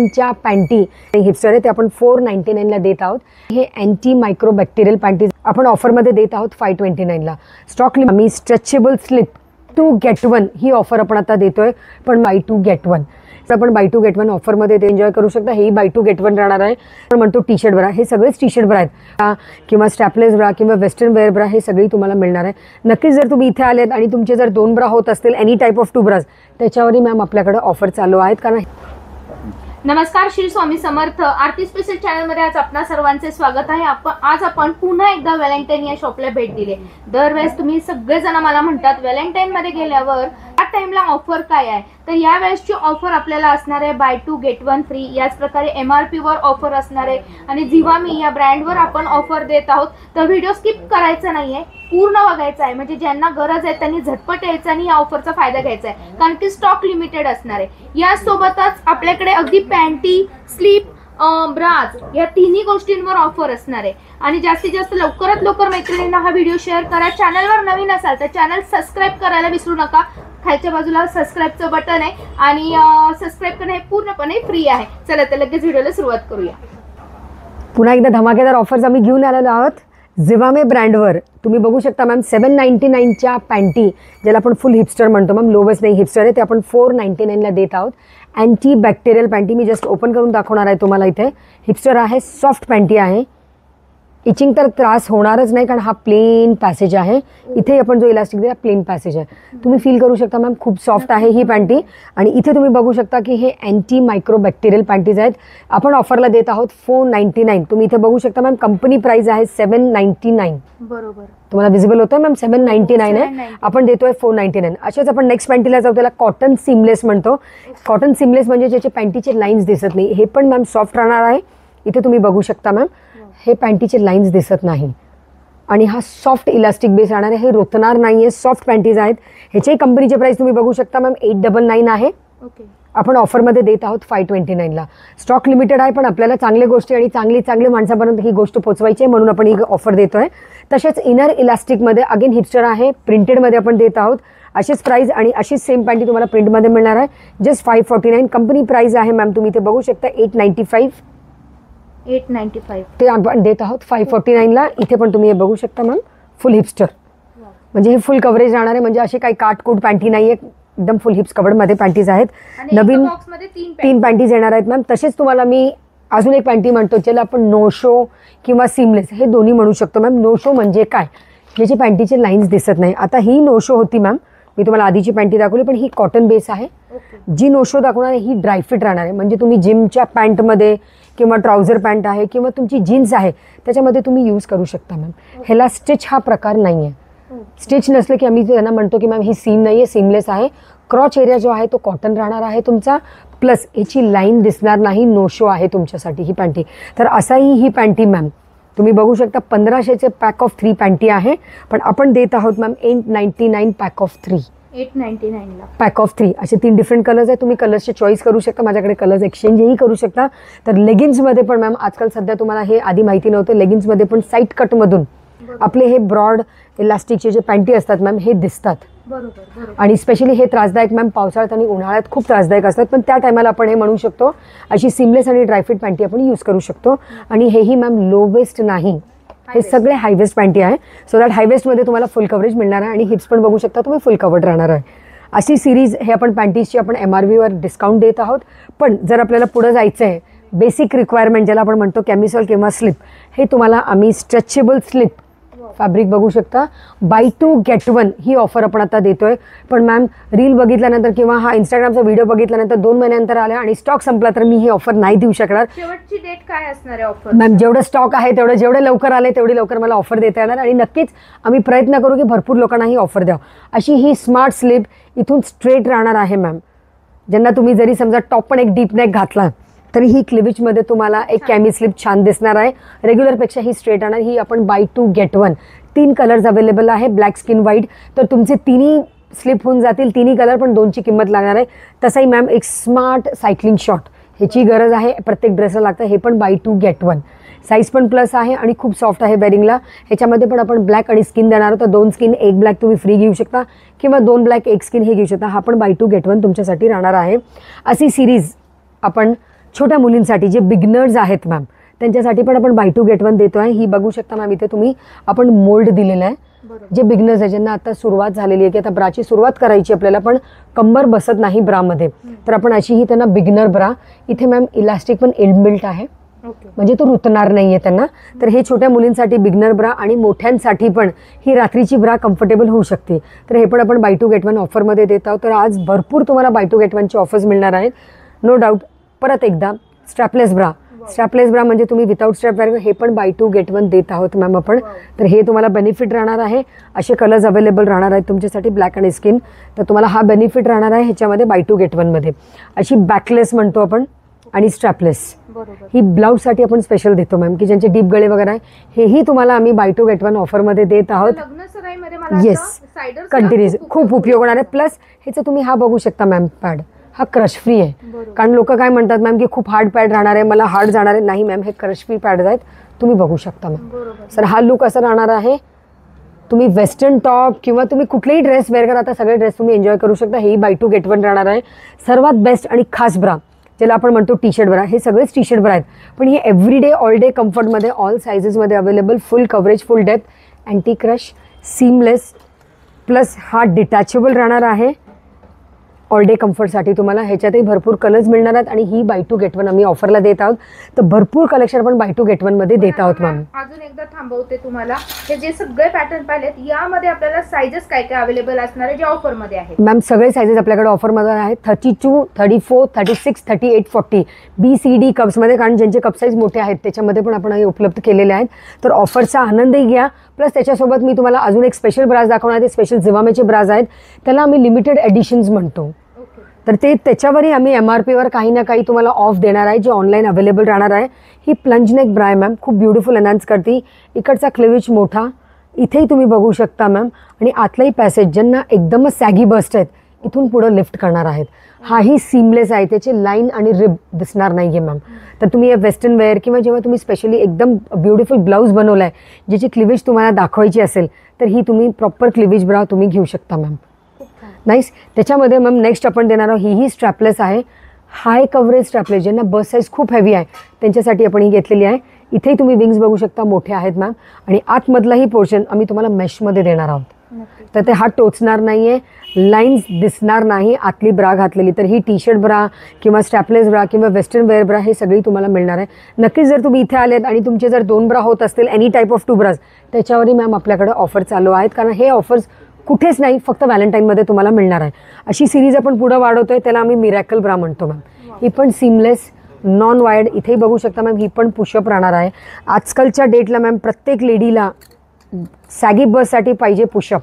1999च्या panty hipster आहे ते आपण 499ला देत आहोत। हे अँटी मायक्रोबॅक्टेरियल पॅन्टीज आपण ऑफरमध्ये देत आहोत 529ला। स्टॉक आम्ही स्ट्रेचेबल स्लिप 2 get 1 ही ऑफर आपण आता देतोय, पण बाय 2 get 1 आपण बाय 2 get 1 ऑफरमध्ये ते एन्जॉय करू शकता। हे बाय 2 get 1 राहणार आहे। आपण म्हणतो टी शर्ट ब्रा, हे सगळेच टी शर्ट ब्रा आहेत किंवा स्ट्रॅपलेस ब्रा किंवा वेस्टर्न वेअर ब्रा, हे सगळी तुम्हाला मिळणार आहे। नक्कीच जर तुम्ही इथे आलेत आणि तुमचे जर 2 ब्रा होत असतील एनी टाईप ऑफ 2 ब्राज, त्याच्यावरही मॅम आपल्याकडे ऑफर चालू आहेत। कारण नमस्कार, श्री स्वामी समर्थ आरती स्पेशल चॅनल मध्ये आज आपणा सर्वांचे स्वागत आहे। आज आपण पुन्हा एकदा व्हॅलेंटाईन या शॉपला भेट दिली। दरवेळेस तुम्ही सगळेजण मला म्हणतात व्हॅलेंटाईन मध्ये गेल्यावर या टाइमला ऑफर काय आहे, तर या वेळेसची ऑफर आपल्याला असणार आहे बाय 2 get 1 फ्री। याच प्रकारे MRP वर ऑफर असणार आहे आणि झिवामी या ब्रँडवर आपण ऑफर देत आहोत। तर व्हिडिओ स्किप करायचा नाहीये, पूर्ण बघायचा आहे, म्हणजे ज्यांना गरज आहे त्यांनी झटपट यायचं आणि या ऑफरचा फायदा घ्यायचा आहे, कारण की स्टॉक लिमिटेड असणार आहे। यासोबतच आपल्याकडे अगदी पॅन्टी, स्लीप, ब्राज या तिन्ही गोष्टींवर ऑफर असणार आहे। आणि जास्तीत जास्त लवकरात लवकर मैत्रिणींना हा व्हिडिओ शेअर करा। चॅनलवर नवीन असाल तर चॅनल सबस्क्राईब करायला विसरू नका। खालच्या बाजूला सबस्क्राईबचं बटन आहे आणि सबस्क्राईब करणं हे पूर्णपणे फ्री आहे। चला तर लगेच व्हिडिओला सुरुवात करूया। पुन्हा एकदा धमाकेदार ऑफर्स आम्ही घेऊन आलेलो आहोत झिवामे ब्रँडवर। तुम्ही बघू शकता मॅम 799च्या पॅन्टी, ज्याला आपण फुल हिप्स्टर म्हणतो मॅम, लोवेस्ट नाही हिप्स्टर आहे, ते आपण 499ला देत आहोत। अँटी बॅक्टेरियल पॅन्टी मी जस्ट ओपन करून दाखवणार आहे तुम्हाला। इथे हिप्स्टर आहे, सॉफ्ट पॅन्टी आहे, इचिंग तर त्रास होणारच नाही कारण हा प्लेन पॅसेज आहे। इथे आपण जो इलास्टिक दिला प्लेन पॅसेज आहे, तुम्ही फील करू शकता मॅम खूप सॉफ्ट आहे ही पॅन्टी। आणि इथे तुम्ही बघू शकता की हे अँटी मायक्रोबॅक्टेरियल पॅन्टीज आहेत। आपण ऑफरला देत आहोत 499। तुम्ही इथे बघू शकता मॅम कंपनी प्राइस आहे 799, बरोबर तुम्हाला विजिबल होतं मॅम 799 आहे, आपण देतोय 499। अशाच आपण नेक्स्ट पॅन्टीला जाऊ, त्याला कॉटन सिमलेस म्हणतो। कॉटन सिमलेस म्हणजे ज्याचे पॅन्टीचे लाईन्स दिसत नाही, हे पण मॅम सॉफ्ट राहणार आहे। इथे तुम्ही बघू शकता मॅम हे पॅन्टीचे लाईन्स दिसत नाही आणि हा सॉफ्ट इलास्टिक बेस राहणार आहे, हे रोतणार नाहीये, सॉफ्ट पॅन्टीज आहेत। ह्याच्याही कंपनीचे प्राइस तुम्ही बघू शकता मॅम 899 आहे। आपण ऑफरमध्ये देत आहोत 529ला। स्टॉक लिमिटेड आहे, पण आपल्याला चांगल्या गोष्टी आणि चांगली माणसापर्यंत ही गोष्ट पोहोचवायची आहे, म्हणून आपण ही ऑफर देतोय। तसेच इनर इलास्टिकमध्ये अगेन हिप्स्टर आहे, प्रिंटेडमध्ये आपण देत आहोत। अशीच प्राइस आणि अशीच सेम पॅन्टी तुम्हाला प्रिंटमध्ये मिळणार आहे, जस्ट 549। कंपनी प्राइस आहे मॅम तुम्ही इथे बघू शकता 895 ते आपण देत आहोत 549ला। इथे पण तुम्ही हे बघू शकता मॅम फुल हिप्स्टर, म्हणजे हे फुल कव्हरेज राहणार आहे, म्हणजे अशी काही काटकूट पॅन्टी नाही आहे, एकदम फुल हिप्स कव्हरमध्ये पॅन्टीज आहेत। नवीन 3 पॅन्टीज येणार आहेत मॅम। तसेच तुम्हाला मी अजून एक पॅन्टी म्हणतो ज्याला आपण नो शो किंवा सिमलेस हे दोन्ही म्हणू शकतो मॅम। नो शो म्हणजे काय, ज्याची पॅन्टीचे लाईन्स दिसत नाही। आता ही नो शो होती मॅम, मी तुम्हाला आधीची पॅन्टी दाखवली, पण ही कॉटन बेस आहे। जी नो शो दाखवणार आहे ही ड्रायफिट राहणार आहे, म्हणजे तुम्ही जिमच्या पॅन्टमध्ये किंवा ट्राउझर पॅन्ट आहे किंवा तुमची जीन्स आहे त्याच्यामध्ये तुम्ही यूज करू शकता मॅम। ह्याला स्टिच हा प्रकार नाही आहे। स्टिच नसलं की आम्ही त्यांना म्हणतो की मॅम ही सीम नाही आहे, सीमलेस आहे। क्रॉच एरिया जो आहे तो कॉटन राहणार आहे तुमचा, प्लस ह्याची लाईन दिसणार नाही, नो शो आहे तुमच्यासाठी ही पॅन्टी। तर असाही ही पॅन्टी मॅम तुम्ही बघू शकता 1500चे पॅक ऑफ 3 पॅन्टी आहे, पण आपण देत आहोत मॅम 899 पॅक ऑफ 3। 899ला पॅक ऑफ 3 असे 3 डिफरंट कलर्स आहेत, तुम्ही कलर्सचे चॉईस करू शकता, माझ्याकडे कलर्स एक्सचेंजही करू शकता। तर लेगिन्समध्ये पण मॅम आजकाल सध्या तुम्हाला हे आधी माहिती नव्हतं, लेगिन्समध्ये पण साईड कटमधून आपले हे ब्रॉड इलास्टिकचे जे पॅन्टी असतात मॅम हे दिसतात। आणि स्पेशली हे त्रासदायक मॅम पावसाळ्यात आणि उन्हाळ्यात खूप त्रासदायक असतात, पण त्या टायमाला आपण हे म्हणू शकतो अशी सिमलेस आणि ड्रायफिट पॅन्टी आपण यूज करू शकतो। आणि हेही मॅम लो वेस्ट नाही, हे सगळे हाय वेस्ट पॅन्टी आहे, सो दॅट हाय वेस्टमध्ये तुम्हाला फुल कव्हरेज मिळणार आहे आणि हिप्स पण बघू शकता तुम्ही फुल कव्हर्ड राहणार आहे। अशी सिरीज हे आपण पॅन्टीजची आपण MRPवर डिस्काउंट देत आहोत। पण जर आपल्याला पुढे जायचं आहे, बेसिक रिक्वायरमेंट ज्याला आपण म्हणतो कॅमिसॉल किंवा स्लिप, हे तुम्हाला आम्ही स्ट्रेचेबल स्लिप फॅब्रिक बघू शकता बाय 2 get 1 ही ऑफर आपण आता देतोय। पण मॅम रील बघितल्यानंतर किंवा हा इंस्टाग्रामचा व्हिडिओ बघितल्यानंतर 2 महिन्यानंतर आल्या आणि स्टॉक संपला तर मी ही ऑफर नाही देऊ शकणार। शेवटची डेट काय असणार आहे ऑफर मॅम? जेवढं स्टॉक आहे तेवढं, जेवढे लवकर आले तेवढी लवकर मला ऑफर देता येणार आणि नक्कीच आम्ही प्रयत्न करू की भरपूर लोकांना ही ऑफर द्यावं। अशी ही स्मार्ट स्लीप इथून स्ट्रेट राहणार आहे मॅम, ज्यांना तुम्ही जरी समजा टॉप पण एक डीप नेक घातला तरी ही क्लिविजमध्ये तुम्हाला एक कॅमी स्लीप छान दिसणार आहे, रेग्युलरपेक्षा ही स्ट्रेट राहणार। ही आपण बाय 2 get 1 3 कलर्स अवेलेबल आहे, ब्लॅक, स्किन, व्हाईट, तर तुमचे तिन्ही स्लिप होऊन जातील, तिन्ही कलर, पण 2ची किंमत लागणार आहे। तसाही मॅम एक स्मार्ट सायकलिंग शॉर्ट ह्याची गरज आहे, प्रत्येक ड्रेसला लागतं, हे पण बाय 2 get 1। साईज पण प्लस आहे आणि खूप सॉफ्ट आहे वेअरिंगला। ह्याच्यामध्ये पण आपण ब्लॅक आणि स्किन देणार आहोत, तर 2 स्किन 1 ब्लॅक तुम्ही फ्री घेऊ शकता किंवा 2 ब्लॅक 1 स्किन हे घेऊ शकता। हा पण बाय 2 get 1 तुमच्यासाठी राहणार आहे। अशी सिरीज आपण छोट्या मुलींसाठी जे बिगनर्स आहेत मॅम त्यांच्यासाठी पण आपण बाय 2 गेट 1 देतो आहे. ही बघू शकता मॅम, इथे तुम्ही आपण मोल्ड दिलेला आहे. जे बिगनर्स आहे, ज्यांना आता सुरुवात झालेली आहे की आता ब्राची सुरुवात करायची आपल्याला पण कंबर बसत नाही ब्रामध्ये, तर आपण अशी ही त्यांना बिगनर ब्रा. इथे मॅम इलास्टिक पण इनबिल्ट आहे, म्हणजे तो रुतणार नाहीये त्यांना. तर हे छोट्या मुलींसाठी बिगनर ब्रा आणि मोठ्यांसाठी पण ही रात्रीची ब्रा कम्फर्टेबल होऊ शकते. तर हे पण आपण बाय 2 गेट 1 ऑफरमध्ये देत आहोत. तर आज भरपूर तुम्हाला बाय 2 गेट 1ची ऑफर्स मिळणार आहेत, नो डाऊट. परत एकदा स्ट्रॅपलेस ब्रा, स्ट्रॅपलेस ब्रा म्हणजे तुम्ही विदाउट स्ट्रॅप हे पण बाय 2 गेट 1 देत आहोत मॅम आपण. तर हे तुम्हाला बेनिफिट राहणार आहे. असे कलर्स अवेलेबल राहणार आहेत तुमच्यासाठी, ब्लॅक आणि स्किन. तर तुम्हाला हा बेनिफिट राहणार आहे ह्याच्यामध्ये बाय 2 गेट 1 मध्ये. अशी बॅकलेस म्हणतो आपण आणि स्ट्रॅपलेस, ही ब्लाऊजसाठी आपण स्पेशल देतो मॅम, की ज्यांचे डीप गळे वगैरे आहे, हेही तुम्हाला आम्ही बाय 2 गेट 1 ऑफरमध्ये देत आहोत. येस, कंटिन्यूस खूप उपयोग होणार आहे. प्लस ह्याचं तुम्ही हा बघू शकता मॅम, पॅड हा क्रश फ्री आहे. कारण लोक काय म्हणतात मॅम की खूप हार्ड पॅड राहणार आहे, मला हार्ड जाणार आहे. नाही मॅम, हे क्रश फ्री पॅड आहेत, तुम्ही बघू शकता मॅम. सर हा लुक असा राहणार आहे, तुम्ही वेस्टर्न टॉप किंवा तुम्ही कुठलेही ड्रेस वेअर करा, आता सगळे ड्रेस तुम्ही एन्जॉय करू शकता. हेही बाय 2 गेट 1 राहणार आहे. सर्वात बेस्ट आणि खास ब्रा ज्याला आपण म्हणतो टी शर्ट ब्रा, हे सगळेच टी शर्ट ब्रा आहेत, पण हे एव्हरीडे ऑल डे कम्फर्टमध्ये ऑल सायझेसमध्ये available, full coverage, full depth, anti crush, seamless, plus हा डिटॅचेबल राहणार आहे ऑल डे कम्फर्टसाठी. तुम्हाला ह्याच्यातही भरपूर कलर्स मिळणार आहेत आणि ही बाय 2 गेट 1 आम्ही ऑफरला देत आहोत. तर भरपूर कलेक्शन आपण बाय 2 गेट 1 मध्ये देत आहोत मॅम. अजून एकदा थांबवते तुम्हाला, हे जे सगळे पॅटर्न पाहिलेत यामध्ये आपल्याला साइजेस काय काय अवेलेबल असणार आहे जे ऑफर मध्ये आहेत मॅम? सगळे साइजेस आपल्याकडे ऑफरमध्ये आहेत, 32, 34, 36, 38, 40 BCD कप्समध्ये. कारण ज्यांचे कप साईज मोठे आहेत त्याच्यामध्ये पण आपण हे उपलब्ध केलेले आहेत. तर ऑफरचा आनंदही घ्या. प्लस त्याच्यासोबत मी तुम्हाला अजून एक स्पेशल ब्राज दाखवणार आहे. स्पेशल जिवामेचे ब्राज आहेत, त्याला आम्ही लिमिटेड एडिशन्स म्हणतो. तर ते त्याच्यावरही आम्ही MRPवर काही ना काही तुम्हाला ऑफ देणार आहे, जे ऑनलाईन अवेलेबल राहणार आहे. ही प्लंज नेक ब्रा आहे मॅम, खूप ब्युटिफुल एनहान्स करते. इकडचा क्लिविज मोठा इथेही तुम्ही बघू शकता मॅम, आणि आतलाही पॅसेज ज्यांना एकदमच सॅगी बस्ट आहेत इथून पुढं लिफ्ट करणार आहेत. हाही सीमलेस आहे, त्याचे लाईन आणि रिब दिसणार नाही आहे मॅम. तर तुम्ही वेस्टर्न वेअर किंवा जेव्हा तुम्ही स्पेशली एकदम ब्युटिफुल ब्लाऊज बनवला आहे ज्याची क्लिविज तुम्हाला दाखवायची असेल, तर ही तुम्ही प्रॉपर क्लिविज ब्रा तुम्ही घेऊ शकता मॅम. नाईस. त्याच्यामध्ये मॅम नेक्स्ट आपण देणार आहोत, ही स्ट्रॅपलेस आहे, हाय कव्हरेज स्ट्रॅपलेस. ज्यांना बस साईज खूप हेवी आहे त्यांच्यासाठी आपण ही घेतलेली आहे. इथेही तुम्ही विंग्स बघू शकता, मोठे आहेत मॅम. आणि आतमधलाही पोर्शन आम्ही तुम्हाला मेशमध्ये देणार आहोत. तर ते हात टोचणार नाही आहे, लाईन्स दिसणार नाही आतली ब्रा घातलेली. तर ही टी शर्ट ब्रा किंवा स्ट्रॅपलेस ब्रा किंवा वेस्टर्न वेअर ब्रा हे सगळी तुम्हाला मिळणार आहे. नक्कीच जर तुम्ही इथे आलेत आणि तुमचे जर 2 ब्रा होत असतील, एनी टाईप ऑफ 2 ब्राज, त्याच्यावरही मॅम आपल्याकडे ऑफर चालू आहेत. कारण हे ऑफर्स कुठेच नाही, फक्त व्हॅलेंटाईनमध्ये तुम्हाला मिळणार आहे. अशी सिरीज आपण पुढं वाढवतोय, त्याला आम्ही मिरॅकल ब्रा म्हणतो मॅम. ही पण सीमलेस, नॉन वायर्ड, इथेही बघू शकता मॅम. ही पण पुशअप राहणार आहे. आजकालच्या डेटला मॅम प्रत्येक लेडीला सॅगी बससाठी पाहिजे पुशअप.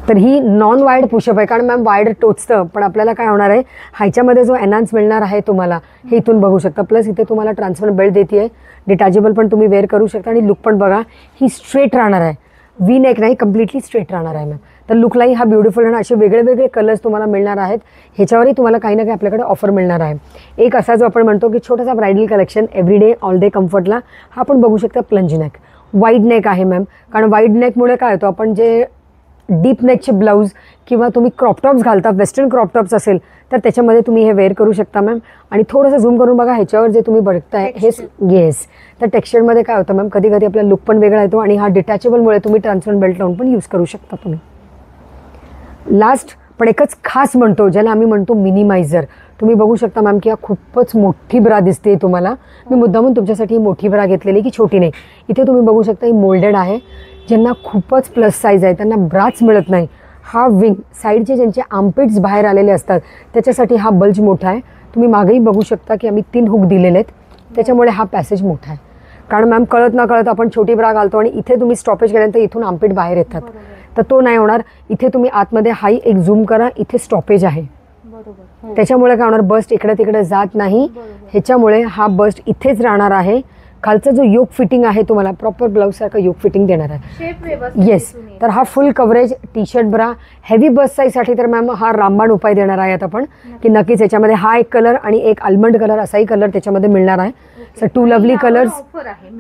तर ही नॉन वायर्ड पुशअप आहे, कारण मॅम वायर्ड टोचतं, पण आपल्याला काय होणार आहे, ह्याच्यामध्ये जो एनहान्स मिळणार आहे तुम्हाला हे इथून बघू शकता. प्लस इथे तुम्हाला ट्रान्सफर बेल्ट देते आहे, डिटॅचेबल पण तुम्ही वेअर करू शकता. आणि लुक पण बघा, ही स्ट्रेट राहणार आहे, वी नेक नाही, कम्प्लिटली स्ट्रेट राहणार आहे मॅम. तर लुकलाही हा ब्युटिफुल राहणार. असे वेगळे वेगळे कलर्स तुम्हाला मिळणार आहेत. ह्याच्यावरही तुम्हाला काही ना काही आपल्याकडे ऑफर मिळणार आहे. एक असा जो आपण म्हणतो की छोटासा bridal collection everyday all day कम्फर्टला, हा आपण बघू शकता प्लंज नेक. वाईड नेक आहे मॅम, कारण वाईड नेकमुळे काय होतं, आपण जे डीप नेकचे ब्लाऊज किंवा तुम्ही क्रॉपटॉप्स घालता, वेस्टर्न क्रॉपटॉप्स असेल तर त्याच्यामध्ये तुम्ही हे वेअर करू शकता मॅम. आणि थोडंसं झूम करून बघा ह्याच्यावर जे तुम्ही बघताय हे, येस. तर टेक्स्चरमध्ये काय होतं मॅम, कधी कधी आपला लुक पण वेगळा येतो. आणि हा डिटॅचेबलमुळे तुम्ही ट्रान्सपरंट बेल्ट लावून पण यूज करू शकता तुम्ही. लास्ट पण एकच खास म्हणतो, ज्याला आम्ही म्हणतो मिनिमायझर. तुम्ही बघू शकता मॅम की हा खूपच मोठी ब्रा दिसते तुम्हाला. मी मुद्दामून तुमच्यासाठी ही मोठी ब्रा घेतलेली की छोटी नाही. इथे तुम्ही बघू शकता ही मोल्डेड आहे. ज्यांना खूपच प्लस साईज आहे त्यांना ब्राच मिळत नाही, हा विंग साईडचे ज्यांचे आर्मपिट्स बाहेर आलेले असतात त्याच्यासाठी हा बल्ज मोठा आहे. तुम्ही मागेही बघू शकता की आम्ही 3 हुक दिलेले आहेत, त्याच्यामुळे हा पॅसेज मोठा आहे. कारण मॅम कळत ना कळत आपण छोटी ब्रा घालतो आणि इथे तुम्ही स्टॉपेज केल्यानंतर इथून आर्मपिट बाहेर येतात, तर तो नाही होणार. इथे तुम्ही आतमध्ये हाई एक झूम करा, इथे स्टॉपेज आहे, त्याच्यामुळे काय होणार, बस्ट इकडे तिकडे जात नाही. ह्याच्यामुळे हा बस्ट इथेच राहणार आहे. खालचा जो योक फिटिंग आहे तुम्हाला प्रॉपर ब्लाऊज सारखं योक फिटिंग देणार आहे. येस. तर हा full coverage T shirt bra heavy bust साईजसाठी तर मॅम हा रामबाण उपाय देणार आहे आपण, की नक्कीच याच्यामध्ये हा एक कलर आणि एक आल्मंड कलर असाही कलर त्याच्यामध्ये मिळणार आहे. Sir 2 lovely colours.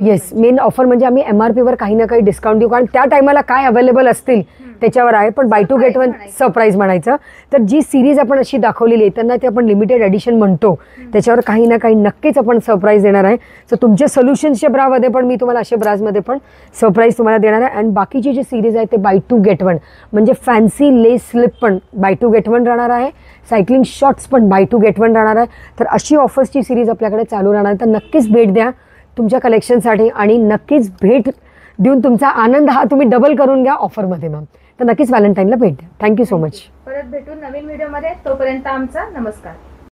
Yes. Main offer म्हणजे आम्ही MRPवर काही ना काही डिस्काउंट देऊ, कारण त्या टायमाला काय अवेलेबल असतील त्याच्यावर आहे, पण buy two get one surprise म्हणायचं. तर जी सिरीज आपण अशी दाखवलेली आहे त्यांना ते आपण लिमिटेड एडिशन म्हणतो, त्याच्यावर काही ना काही नक्कीच आपण सरप्राईज देणार आहे. सो तुमच्या सोल्युशन्सच्या ब्रामध्ये पण मी तुम्हाला अशा ब्राजमध्ये पण सरप्राईज तुम्हाला देणार आहे. आणि बाकीची जी सिरीज आहे ते बाय टू गेट वन, म्हणजे फॅन्सी लेस स्लिप पण बाय टू गेट वन राहणार आहे, सायकलिंग शॉर्ट्स पण बाय टू गेट वन राहणार आहे. तर अशी ऑफर्सची सिरीज आपल्याकडे चालू राहणार आहे. तर नक्कीच भेट द्या तुमच्या कलेक्शनसाठी आणि नक्कीच भेट देऊन तुमचा आनंद हा तुम्ही डबल करून घ्या ऑफरमध्ये मॅम. तर नक्कीच व्हॅलेंटाईनला भेट द्या. Thank you so much. परत भेटू नवीन व्हिडिओमध्ये, तोपर्यंत आमचा नमस्कार.